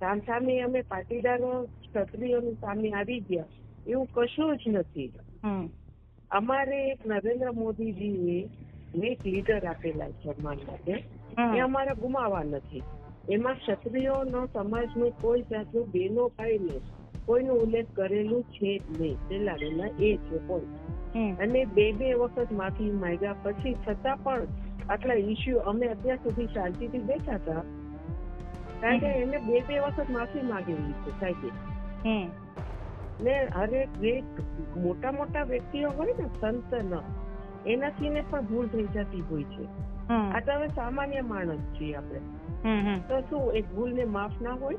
સામસામે અમે પાટીદારો ક્ષત્રિયોની સામે આવી ગયા એવું કશું જ નથી. અમારે એક નરેન્દ્ર મોદીજીએ એક લીડર આપેલા છે સન્માન માટે, એ અમારે ગુમાવવા નથી. એમાં ક્ષત્રિયોનો સમાજનું કોઈ જાતનું બેનો ભાઈને કોઈનો ઉલ્લેખ કરેલું છે જ નહીં. પેલા વેલા એ છે પોઈન્ટ. અને બે વખત માફી માંગ્યા પછી છતાં પણ આટલા ઇસ્યુ અમે અત્યાર સુધી શાંતિથી બેઠા હતા, કારણ કે એને બે વખત માફી માંગેલી છે સાહેબે. ને હરેક જે મોટા મોટા વ્યક્તિઓ હોય ને સંત એનાથી ને પણ ભૂલ થઈ જતી હોય છે. આ તો હવે સામાન્ય માણસ છીએ આપણે, તો શું એક ભૂલ ને માફ ના હોય?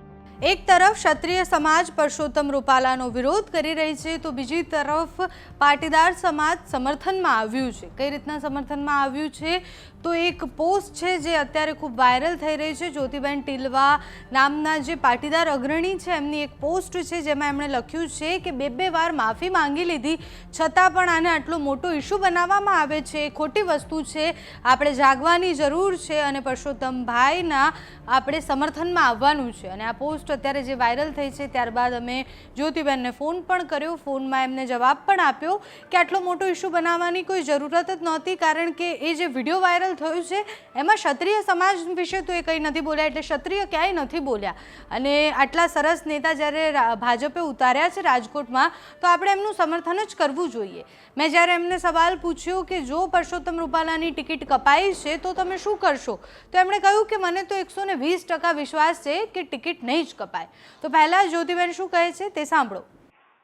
એક તરફ ક્ષત્રિય સમાજ પરસોત્તમ રૂપાલાનો વિરોધ કરી રહી છે, તો બીજી તરફ પાટીદાર સમાજ સમર્થનમાં આવ્યું છે. કઈ રીતના સમર્થનમાં આવ્યું છે? તો એક પોસ્ટ છે જે અત્યારે ખૂબ વાયરલ થઈ રહી છે. જ્યોતિબેન ટીલવા નામના જે પાટીદાર અગ્રણી છે એમની એક પોસ્ટ છે જેમાં એમણે લખ્યું છે કે બે વાર માફી માંગી લીધી છતાં પણ આને આટલો મોટો ઇસ્યુ બનાવવામાં આવે છે, એ ખોટી વસ્તુ છે. આપણે જાગવાની જરૂર છે અને પરસોત્તમભાઈના આપણે સમર્થનમાં આવવાનું છે. અને આ પોસ્ટ અત્યારે જે વાયરલ થઈ છે ત્યારબાદ અમે જ્યોતિબેનને ફોન પણ કર્યો. ફોનમાં એમને જવાબ પણ આપ્યો કે આટલો મોટો ઇસ્યુ બનાવવાની કોઈ જરૂરત જ નહોતી, કારણ કે એ જે વિડીયો વાયરલ થયું છે એમાં ક્ષત્રિય સમાજ વિશે તો એ કંઈ નથી બોલ્યા, એટલે ક્ષત્રિય ક્યાંય નથી બોલ્યા. અને આટલા સરસ નેતા જ્યારે ભાજપે ઉતાર્યા છે રાજકોટમાં, તો આપણે એમનું સમર્થન જ કરવું જોઈએ. મેં જ્યારે એમને સવાલ પૂછ્યો કે જો પરસોત્તમ રૂપાલાની ટિકિટ કપાઈ છે તો તમે શું કરશો, તો એમણે કહ્યું કે મને તો 120% વિશ્વાસ છે કે ટિકિટ નહીં જ કપાય. તો પહેલા જ્યોતિબેન શું કહે છે તે સાંભળો.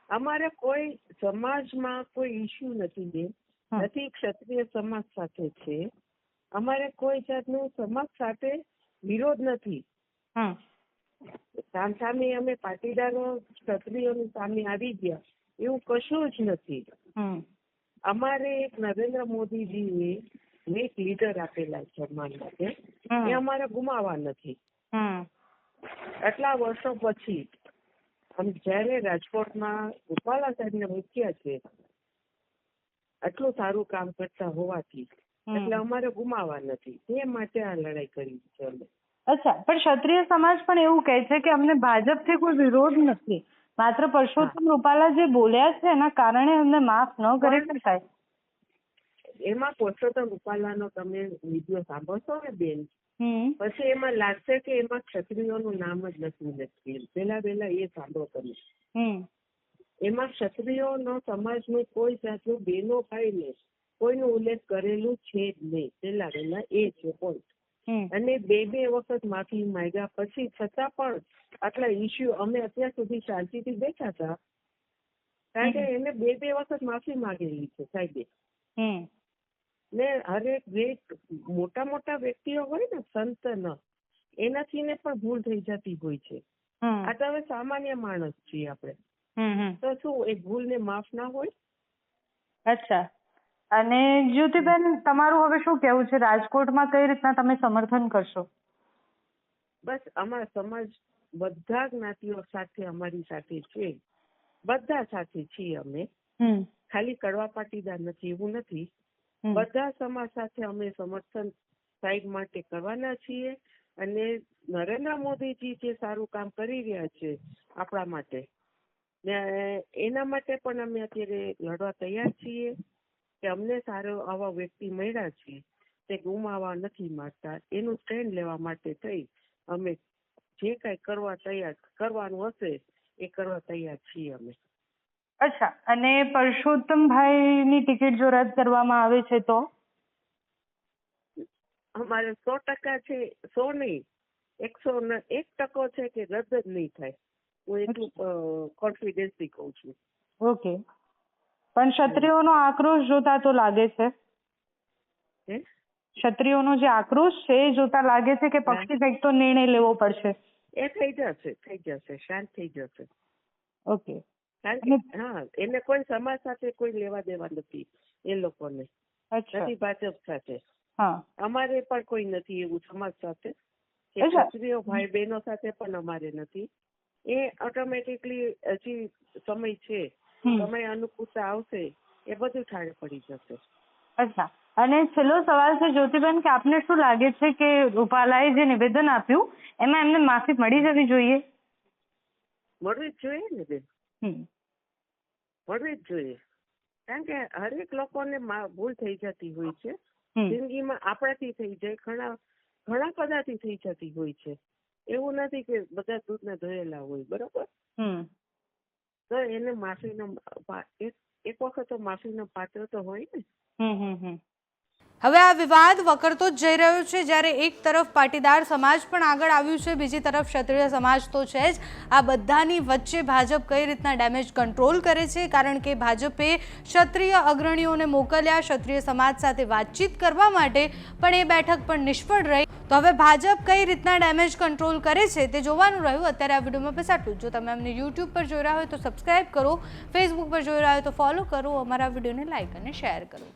અમારે કોઈ સમાજમાં કોઈ ઇસ્યુ નથી, નથી ક્ષત્રિય સમાજ સાથે છે. અમારે કોઈ જાતનું સમાજ સાથે વિરોધ નથી. સામસામે અમે પાટીદારો ક્ષત્રિયોની સામે આવી ગયા એવું કશું જ નથી. અમારે એક નરેન્દ્ર મોદીજીએ એક લીડર આપેલા છે સન્માન માટે, એ અમારે ગુમાવવા નથી. આટલા વર્ષો પછી જયારે રાજકોટમાં રૂપાલા સાહેબને મૂક્યા છે, આટલું સારું કામ કરતા હોવાથી, એટલે અમારે ગુમાવવા નથી. એ માટે આ લડાઈ કરી છે અમે. અચ્છા, પણ ક્ષત્રિય સમાજ પણ એવું કહે છે કે અમને ભાજપથી કોઈ વિરોધ નથી, માત્ર પરસોત્તમ રૂપાલા જે બોલ્યા છે એના કારણે અમને માફ ન કરી શકાય. એમાં પરસોત્તમ રૂપાલાનો તમે વિડીયો સાંભળશો ને બેન, પછી એમાં લાગશે કે એમાં ક્ષત્રિયોનું નામ જ નથી. પેલા એ સાંભળો તમે. એમાં ક્ષત્રિયોનો સમાજનું કોઈ જાતનું બેનો ભાઈને કોઈનો ઉલ્લેખ કરેલું છે જ નહીં. પેલા એ છે પોઈન્ટ. અને બે વખત માફી માંગ્યા પછી છતાં પણ આટલા ઇસ્યુ અમે અત્યાર સુધી શાંતિથી બેઠા હતા, કારણ કે એને બે વખત માફી માંગેલી છે સાહેબે. ને હરેક જે મોટા મોટા વ્યક્તિઓ હોય ને સંત એનાથી ને પણ ભૂલ થઈ જતી હોય છે. આ તો હવે સામાન્ય માણસ છીએ આપણે, તો શું એક ભૂલ ને માફ ના હોય? અચ્છા, અને જ્યોતિબેન તમારું હવે શું કેવું છે, રાજકોટમાં કઈ રીતના તમે સમર્થન કરશો? બસ અમારા સમાજ બધા જ્ઞાતિઓ સાથે અમારી સાથે છે, બધા સાથે છીએ અમે. ખાલી કડવા પાટીદાર નથી એવું નથી, બધા સમાજ સાથે અમે સમર્થન સાહેબ માટે કરવાના છીએ. અને નરેન્દ્ર મોદીજી જે સારું કામ કરી રહ્યા છે આપણા માટે, એના માટે પણ અમે અત્યારે લડવા તૈયાર છીએ કે અમને સારો આવા વ્યક્તિ મળ્યા છે તે ગુમાવવા નથી માંગતા. એનું સ્ટેન્ડ લેવા માટે થઈ અમે જે કઈ કરવાનું હશે એ કરવા તૈયાર છીએ અમે. અચ્છા, અને પરસોત્તમભાઈની ટિકિટ જો રદ કરવામાં આવે છે તો? અમારે 100% છે, 100 નહીં, 101% છે કે રદ જ નહીં થાય. હું એટલું કોન્ફિડન્સથી કહું છું. ઓકે, પણ ક્ષત્રિયોનો આક્રોશ જોતા તો લાગે છે, ક્ષત્રિયોનો જે આક્રોશ છે એ જોતા લાગે છે કે પક્ષી કંઈક તો નિર્ણય લેવો પડશે. એ થઈ જશે, શાંત થઈ જશે. ઓકે, હા, એને કોઈ સમાજ સાથે કોઈ લેવા દેવા નથી એ લોકોને, નથી ભાજપ સાથે. અમારે પણ કોઈ નથી એવું સમાજ સાથે, ક્ષત્રિય ભાઈ બહેનો સાથે પણ અમારે નથી. એ ઓટોમેટિકલી હજી સમય છે, સમય અનુકૂળતા આવશે એ બધું ઠારે પડી જશે. અચ્છા, અને છેલ્લો સવાલ છે જ્યોતિબેન કે આપને શું લાગે છે કે રૂપાલાએ જે નિવેદન આપ્યું એમાં એમને માફી મળી જવી જોઈએ? મળવી જ જોઈએ ને બેન, મળવી જ જોઈએ. કારણ કે હરેક લોકોને ભૂલ થઈ જતી હોય છે જિંદગીમાં, આપણાથી થઈ જાય, ઘણા બધાથી થઈ જતી હોય છે. એવું નથી કે બધા દૂધને ધોયેલા હોય, બરોબર? તો એને માફીનો એક વખત તો માફીનો પાત્ર તો હોય ને. હવે આ વિવાદ વકરતો જ જઈ રહ્યો છે, જ્યારે એક તરફ પાટીદાર સમાજ પણ આગળ આવ્યું છે, બીજી તરફ ક્ષત્રિય સમાજ તો છે જ. આ બધાની વચ્ચે ભાજપ કઈ રીતના ડેમેજ કંટ્રોલ કરે છે, કારણ કે ભાજપે ક્ષત્રિય અગ્રણીઓને મોકલ્યા ક્ષત્રિય સમાજ સાથે વાતચીત કરવા માટે, પણ એ બેઠક પણ નિષ્ફળ રહી. તો હવે ભાજપ કઈ રીતના ડેમેજ કંટ્રોલ કરે છે તે જોવાનું રહ્યું. અત્યારે આ વિડીયોમાં બસ આટલું. જો તમે અમને યુટ્યુબ પર જોઈ રહ્યા હોય તો સબસ્ક્રાઇબ કરો, ફેસબુક પર જોઈ રહ્યા હોય તો ફોલો કરો, અમારા વિડીયોને લાઇક અને શેર કરો.